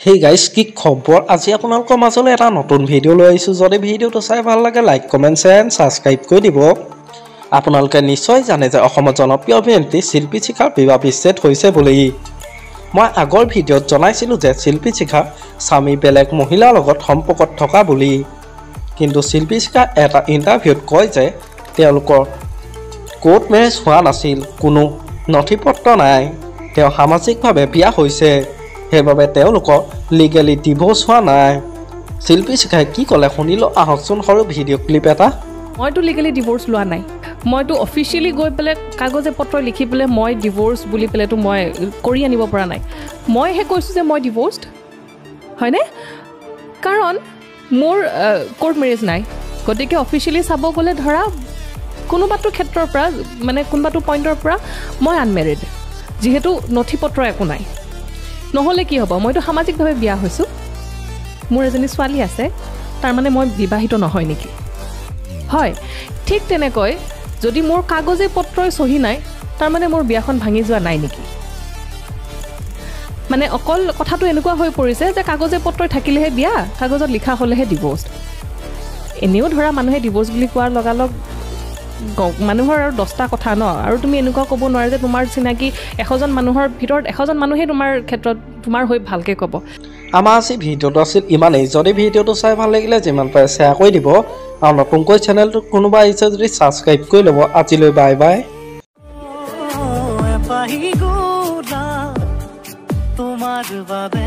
Hey guys, কি খবৰ আজি আপোনালোকৰ মাজলৈ এটা নতুন ভিডিও লৈ আহিছো যদি ভিডিওটো চাই ভাল লাগে লাইক কমেন্ট এণ্ড সাবস্ক্ৰাইব কৰি দিব আপোনালোকে নিশ্চয় জানে যে অসমৰ জনপ্ৰিয় অভিনেত্ৰী শিল্পী শিখাৰ বিবাহ বিচ্ছেদ হৈছে বুলি মই আগৰ ভিডিওত জনাইছিলো যে শিল্পী শিখা স্বামী বেলেগ মহিলাৰ লগত সম্পৰ্কত থকা বুলি কিন্তু শিল্পী শিখা এটা ইন্টাৰভিউত কয় যে তেওঁলোকৰ কোৰ্ট মেৰেজ হোৱা নাছিল কোনো নথিপত্ৰ নাই তেওঁ সামাজিকভাৱে বিয়া হৈছে হেবাবে তেওঁলোকৰ লিগেলি ডিভোৰ্স হোৱা নাই শিল্পী শিখাই কি ক'লে শুনিলো আহকচোন সৰু ভিডিও ক্লিপ এটা মইতো লিগেলি ডিভোৰ্স লোৱা নাই মইতো অফিচিয়ালি গৈ পেলে কাগজে পত্ৰ লিখি পেলে মই ডিভোৰ্স বুলি পেলেতো মই কৰি আনিব পৰা নাই মই হে কৈছো যে মই ডিভোৰ্সড হয়নে কাৰণ মোৰ কোৰ্ট মেৰেজ নাই গতিকে অফিচিয়ালি চাব গলে ধৰা কোনোবাটো ক্ষেত্ৰৰ পৰা মানে কোনোবাটো পইণ্টৰ পৰা মই আনমেৰিড যেহেতু নথিপত্ৰ একো নাই নহলে কি হ'ব মইতো সামাজিকভাৱে বিয়া হৈছো মোৰ এজনী ছোৱালী আছে তাৰ মানে মই বিবাহিত নহয় নেকি হয় ঠিক তেনেকৈ যদি মোৰ কাগজে পত্ৰই সহি নাই তাৰ মানে মোৰ বিয়াখন ভাঙি যোৱা নাই নেকি মানে অকল কথাটো এনেকুৱা হৈ পৰিছে যে কাগজে পত্ৰই থাকিলেহে বিয়া কাগজত লিখা হলেহে ডিভোৰ্স এনেও ধৰা মানুহে ডিভোৰ্স বুলি কোৱাৰ লগালগ মানুহৰ আৰু 10টা কথা ন আৰু তুমি এনেকুৱা ক'ব নোৱাৰে যে তোমাৰ চিনাকি 100 জন মানুহৰ ভিতৰত 100 জন মানুহে তোমাৰ ক্ষেত্ৰত তোমাৰ হৈ ভালকে ক'ব আমাৰ আজি ভিডিওটো আছিল ইমানেই যদি ভিডিওটো চাই ভাল লাগিলে যিমান পাৰে শেয়াৰ কৰি দিব আৰু নতুনকৈ চেনেলটো কোনোবা আহিছে যদি সাবস্ক্ৰাইব কৰি ল'ব আজিলৈ বাই বাই তোমাৰ বাবে